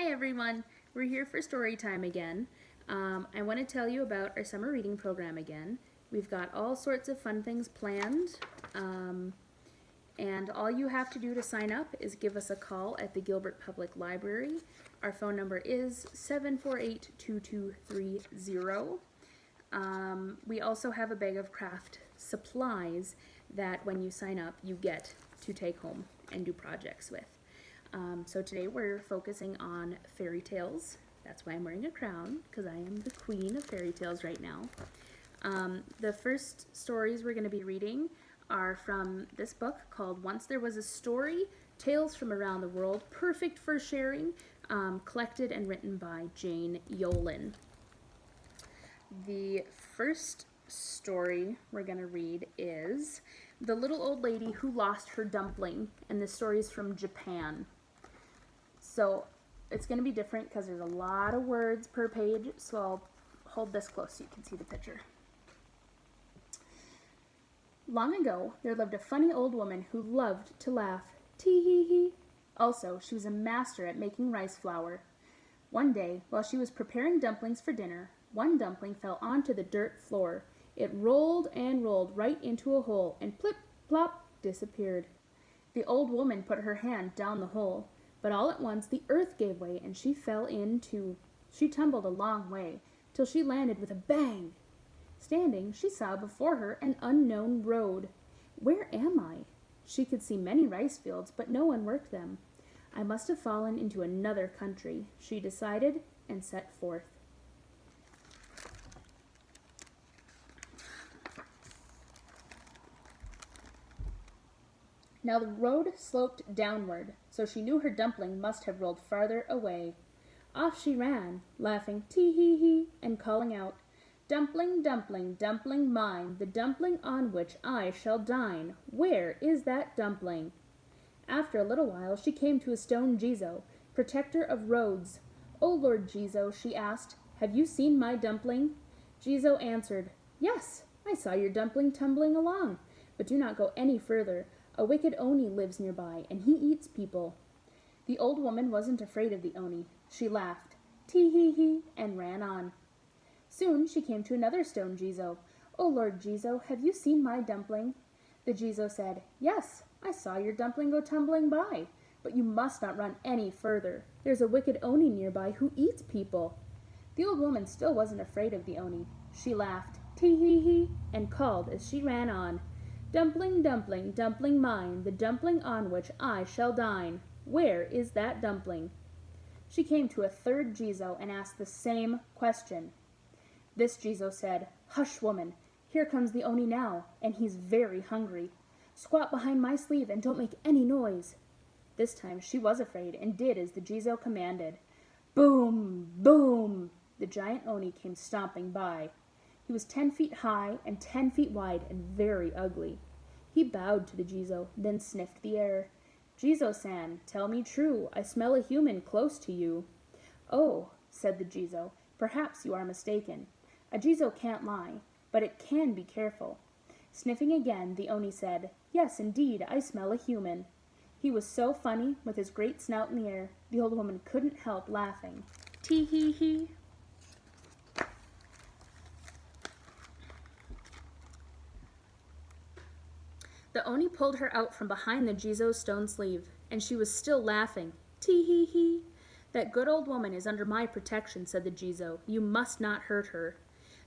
Hi everyone, we're here for story time again. I want to tell you about our summer reading program again. We've got all sorts of fun things planned, and all you have to do to sign up is give us a call at the Gilbert Public Library. Our phone number is 748-2230. We also have a bag of craft supplies that when you sign up you get to take home and do projects with. So today we're focusing on fairy tales. That's why I'm wearing a crown, because I am the queen of fairy tales right now. The first stories we're going to be reading are from this book called Once There Was a Story, Tales from Around the World, perfect for sharing, collected and written by Jane Yolen. The first story we're going to read is The Little Old Lady Who Lost Her Dumpling, and this story is from Japan. So it's going to be different because there's a lot of words per page, so I'll hold this close so you can see the picture. Long ago, there lived a funny old woman who loved to laugh. Tee-hee-hee. Also, she was a master at making rice flour. One day, while she was preparing dumplings for dinner, one dumpling fell onto the dirt floor. It rolled and rolled right into a hole and plip-plop disappeared. The old woman put her hand down the hole. But all at once the earth gave way, and she fell in too. She tumbled a long way, till she landed with a bang. Standing, she saw before her an unknown road. Where am I? She could see many rice fields, but no one worked them. I must have fallen into another country, she decided, and set forth. Now the road sloped downward, so she knew her dumpling must have rolled farther away. Off she ran, laughing tee-hee-hee, and calling out, Dumpling, dumpling, dumpling mine, the dumpling on which I shall dine. Where is that dumpling? After a little while she came to a stone Jizo, protector of roads. O Lord Jizo, she asked, have you seen my dumpling? Jizo answered, Yes, I saw your dumpling tumbling along, but do not go any further. A wicked Oni lives nearby, and he eats people. The old woman wasn't afraid of the Oni. She laughed, tee-hee-hee, and ran on. Soon she came to another stone Jizo. O Lord Jizo, have you seen my dumpling? The Jizo said, Yes, I saw your dumpling go tumbling by, but you must not run any further. There's a wicked Oni nearby who eats people. The old woman still wasn't afraid of the Oni. She laughed, tee-hee-hee, and called as she ran on, Dumpling, dumpling, dumpling mine, the dumpling on which I shall dine. Where is that dumpling? She came to a third Jizo and asked the same question. This Jizo said, Hush, woman, here comes the Oni now, and he's very hungry. Squat behind my sleeve and don't make any noise. This time she was afraid and did as the Jizo commanded. Boom, boom! The giant Oni came stomping by. He was 10 feet high and 10 feet wide and very ugly. He bowed to the Jizo, then sniffed the air. Jizo-san, tell me true, I smell a human close to you. Oh, said the Jizo, perhaps you are mistaken. A Jizo can't lie, but it can be careful. Sniffing again, the Oni said, Yes, indeed, I smell a human. He was so funny, with his great snout in the air, the old woman couldn't help laughing. Tee-hee-hee. The Oni pulled her out from behind the Jizo's stone sleeve, and she was still laughing. Tee-hee-hee. That good old woman is under my protection, said the Jizo. You must not hurt her.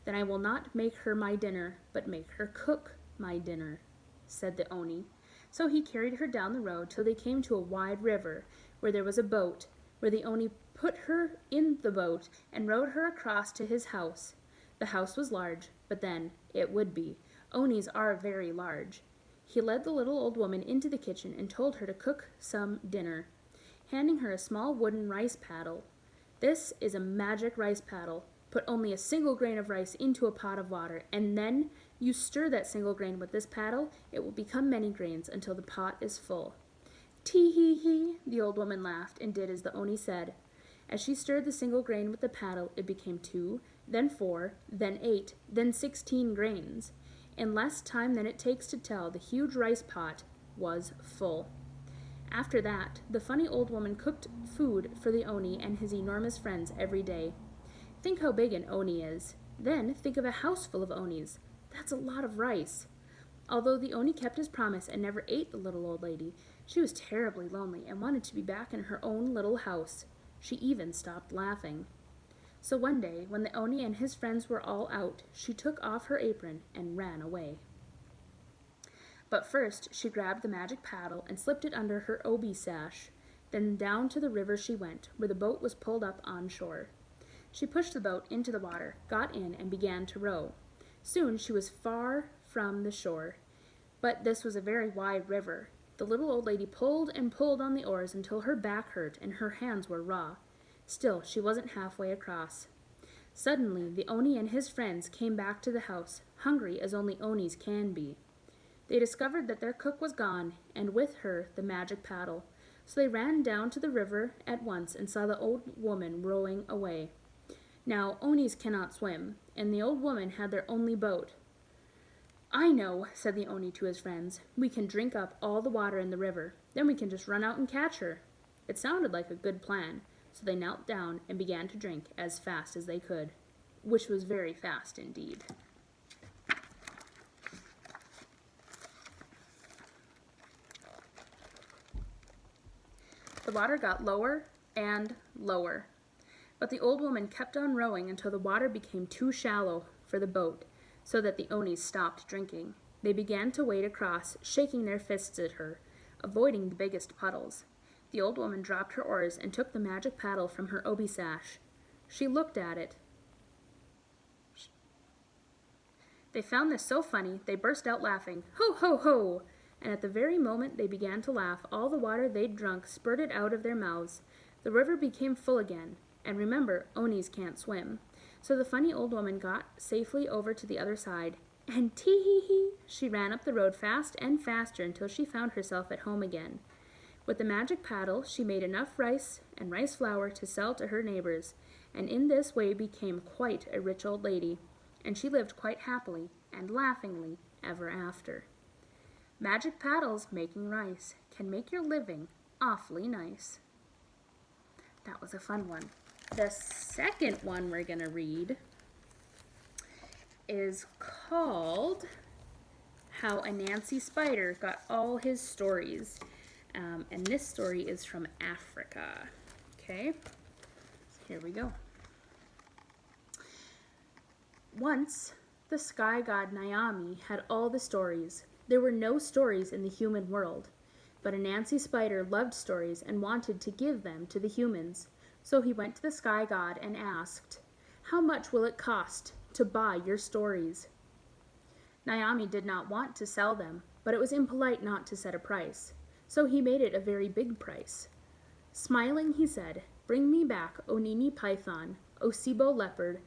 Then I will not make her my dinner, but make her cook my dinner, said the Oni. So he carried her down the road till they came to a wide river, where there was a boat, where the Oni put her in the boat and rowed her across to his house. The house was large, but then it would be. Onis are very large. He led the little old woman into the kitchen and told her to cook some dinner, handing her a small wooden rice paddle. This is a magic rice paddle. Put only a single grain of rice into a pot of water, and then you stir that single grain with this paddle. It will become many grains until the pot is full. Tee-hee-hee, the old woman laughed and did as the Oni said. As she stirred the single grain with the paddle, it became 2, then 4, then 8, then 16 grains. In less time than it takes to tell, the huge rice pot was full. After that, the funny old woman cooked food for the Oni and his enormous friends every day. Think how big an Oni is. Then think of a house full of Onis. That's a lot of rice. Although the Oni kept his promise and never ate the little old lady, she was terribly lonely and wanted to be back in her own little house. She even stopped laughing. So one day, when the Oni and his friends were all out, she took off her apron and ran away. But first, she grabbed the magic paddle and slipped it under her obi sash. Then down to the river she went, where the boat was pulled up on shore. She pushed the boat into the water, got in, and began to row. Soon she was far from the shore, but this was a very wide river. The little old lady pulled and pulled on the oars until her back hurt and her hands were raw. Still, she wasn't halfway across. Suddenly, the Oni and his friends came back to the house, hungry as only Onis can be. They discovered that their cook was gone, and with her the magic paddle. So they ran down to the river at once and saw the old woman rowing away. Now, Onis cannot swim, and the old woman had their only boat. "I know," said the Oni to his friends. "We can drink up all the water in the river. Then we can just run out and catch her." It sounded like a good plan, so they knelt down and began to drink as fast as they could, which was very fast indeed. The water got lower and lower, but the old woman kept on rowing until the water became too shallow for the boat, so that the Onis stopped drinking. They began to wade across, shaking their fists at her, avoiding the biggest puddles. The old woman dropped her oars and took the magic paddle from her obi sash. She looked at it. They found this so funny, they burst out laughing. "Ho, ho, ho!" And at the very moment they began to laugh, all the water they'd drunk spurted out of their mouths. The river became full again. And remember, Onis can't swim. So the funny old woman got safely over to the other side, and tee-hee-hee, she ran up the road fast and faster until she found herself at home again. With the magic paddle, she made enough rice and rice flour to sell to her neighbors, and in this way became quite a rich old lady, and she lived quite happily and laughingly ever after. Magic paddles making rice can make your living awfully nice. That was a fun one. The second one we're going to read is called How Anansi Spider Got All His Stories. And this story is from Africa. Okay, here we go. Once, the sky god Naomi had all the stories. There were no stories in the human world, but Anansi Spider loved stories and wanted to give them to the humans. So he went to the sky god and asked, "How much will it cost to buy your stories?" Naomi did not want to sell them, but it was impolite not to set a price, so he made it a very big price. Smiling, he said, "Bring me back Onini Python, Osibo Leopard,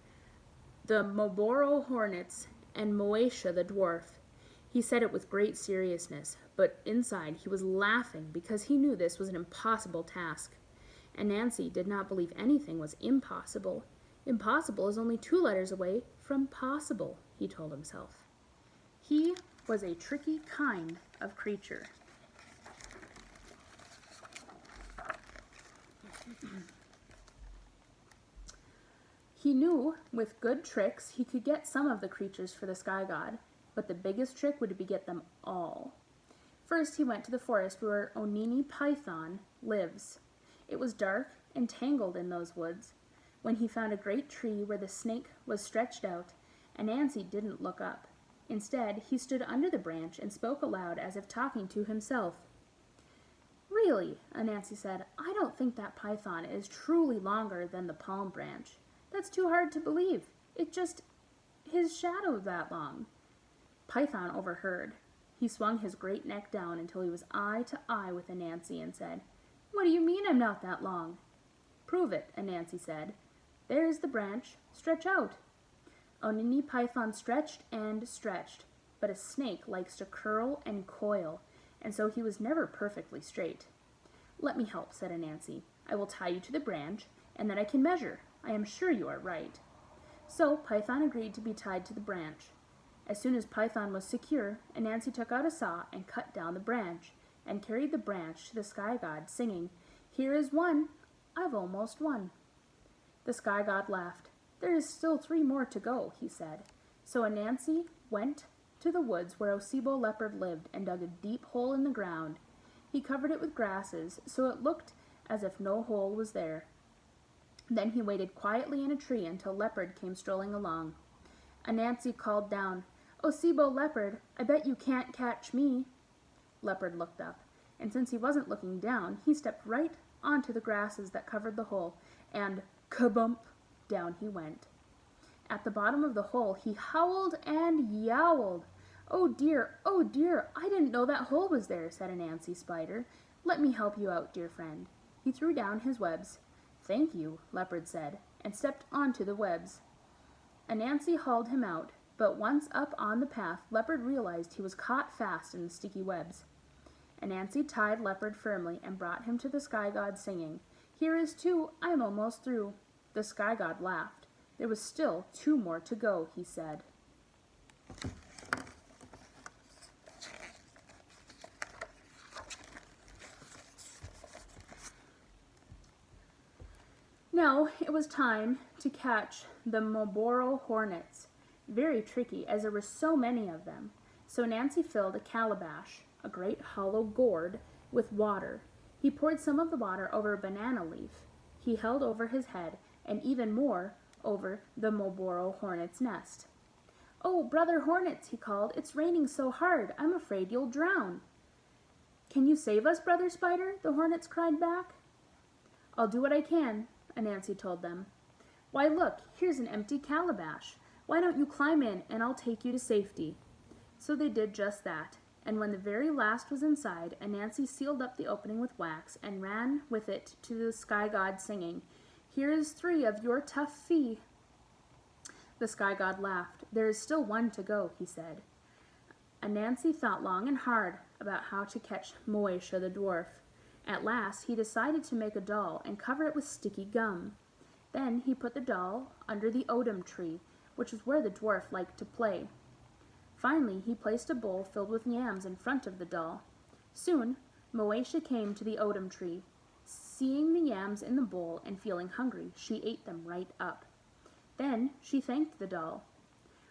the Moboro Hornets, and Moesha the Dwarf." He said it with great seriousness, but inside he was laughing because he knew this was an impossible task. Anansi did not believe anything was impossible. Impossible is only 2 letters away from possible, he told himself. He was a tricky kind of creature. He knew with good tricks he could get some of the creatures for the sky god, but the biggest trick would be to get them all. First he went to the forest where Onini Python lives. It was dark and tangled in those woods. When he found a great tree where the snake was stretched out, Anansi didn't look up. Instead, he stood under the branch and spoke aloud as if talking to himself. "Really," Anansi said, "I don't think that python is truly longer than the palm branch. That's too hard to believe. It's just his shadow that long." Python overheard. He swung his great neck down until he was eye to eye with Anansi and said, "What do you mean I'm not that long?" "Prove it," Anansi said. "There's the branch. Stretch out." Onini Python stretched and stretched, but a snake likes to curl and coil, and so he was never perfectly straight. "Let me help," said Anansi. "I will tie you to the branch, and then I can measure. I am sure you are right." So Python agreed to be tied to the branch. As soon as Python was secure, Anansi took out a saw and cut down the branch. and carried the branch to the sky god, singing, "Here is one, I've almost won." The sky god laughed. "There is still 3 more to go," he said. So Anansi went to the woods where Osibo Leopard lived and dug a deep hole in the ground. He covered it with grasses, so it looked as if no hole was there. Then he waited quietly in a tree until Leopard came strolling along. Anansi called down, "Osibo Leopard, I bet you can't catch me." Leopard looked up, and since he wasn't looking down, he stepped right onto the grasses that covered the hole, and kabump, down he went. At the bottom of the hole, he howled and yowled. "Oh dear, I didn't know that hole was there," said Anansi Spider. "Let me help you out, dear friend." He threw down his webs. "Thank you," Leopard said, and stepped onto the webs. Anansi hauled him out, but once up on the path, Leopard realized he was caught fast in the sticky webs. Anansi tied Leopard firmly and brought him to the sky god, singing, "Here is 2, I'm almost through." The sky god laughed. "There was still 2 more to go," he said. Now it was time to catch the Marlboro hornets. Very tricky, as there were so many of them. So Anansi filled a calabash, a great hollow gourd, with water. He poured some of the water over a banana leaf. He held over his head, and even more over the Marlboro hornet's nest. "Oh, brother hornets," he called, "it's raining so hard, I'm afraid you'll drown." "Can you save us, brother spider?" the hornets cried back. "I'll do what I can," Anansi told them. "Why, look, here's an empty calabash. Why don't you climb in and I'll take you to safety?" So they did just that, and when the very last was inside, Anansi sealed up the opening with wax and ran with it to the sky god, singing, "Here is 3 of your tough fee." The sky god laughed. "There is still 1 to go," he said. Anansi thought long and hard about how to catch Moesha the dwarf. At last he decided to make a doll and cover it with sticky gum. Then he put the doll under the odum tree, which was where the dwarf liked to play. Finally he placed a bowl filled with yams in front of the doll. Soon Moesha came to the odum tree. Seeing the yams in the bowl and feeling hungry, she ate them right up. Then she thanked the doll.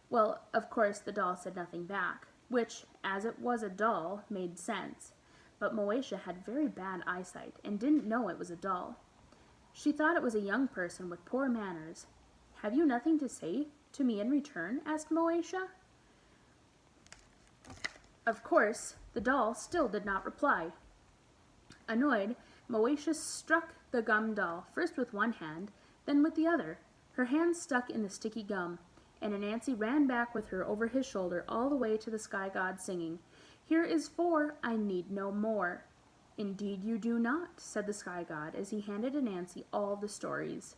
Well, of course the doll said nothing back, which, as it was a doll, made sense. But Moesha had very bad eyesight and didn't know it was a doll. She thought it was a young person with poor manners. "Have you nothing to say to me in return?" asked Moesha. Of course, the doll still did not reply. Annoyed, Moesha struck the gum doll, first with one hand, then with the other. Her hand stuck in the sticky gum, and Anansi ran back with her over his shoulder all the way to the sky god, singing, "Here is 4, I need no more." "Indeed you do not," said the sky god as he handed Anansi all the stories.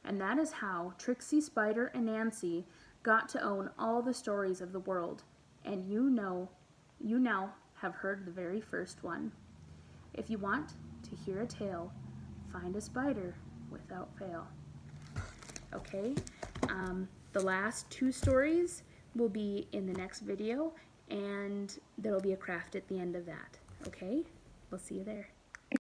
And that is how Tricksy Spider Anansi got to own all the stories of the world. And you now have heard the very first one. If you want to hear a tale, find a spider without fail. Okay, the last 2 stories will be in the next video, and there will be a craft at the end of that. Okay, we'll see you there.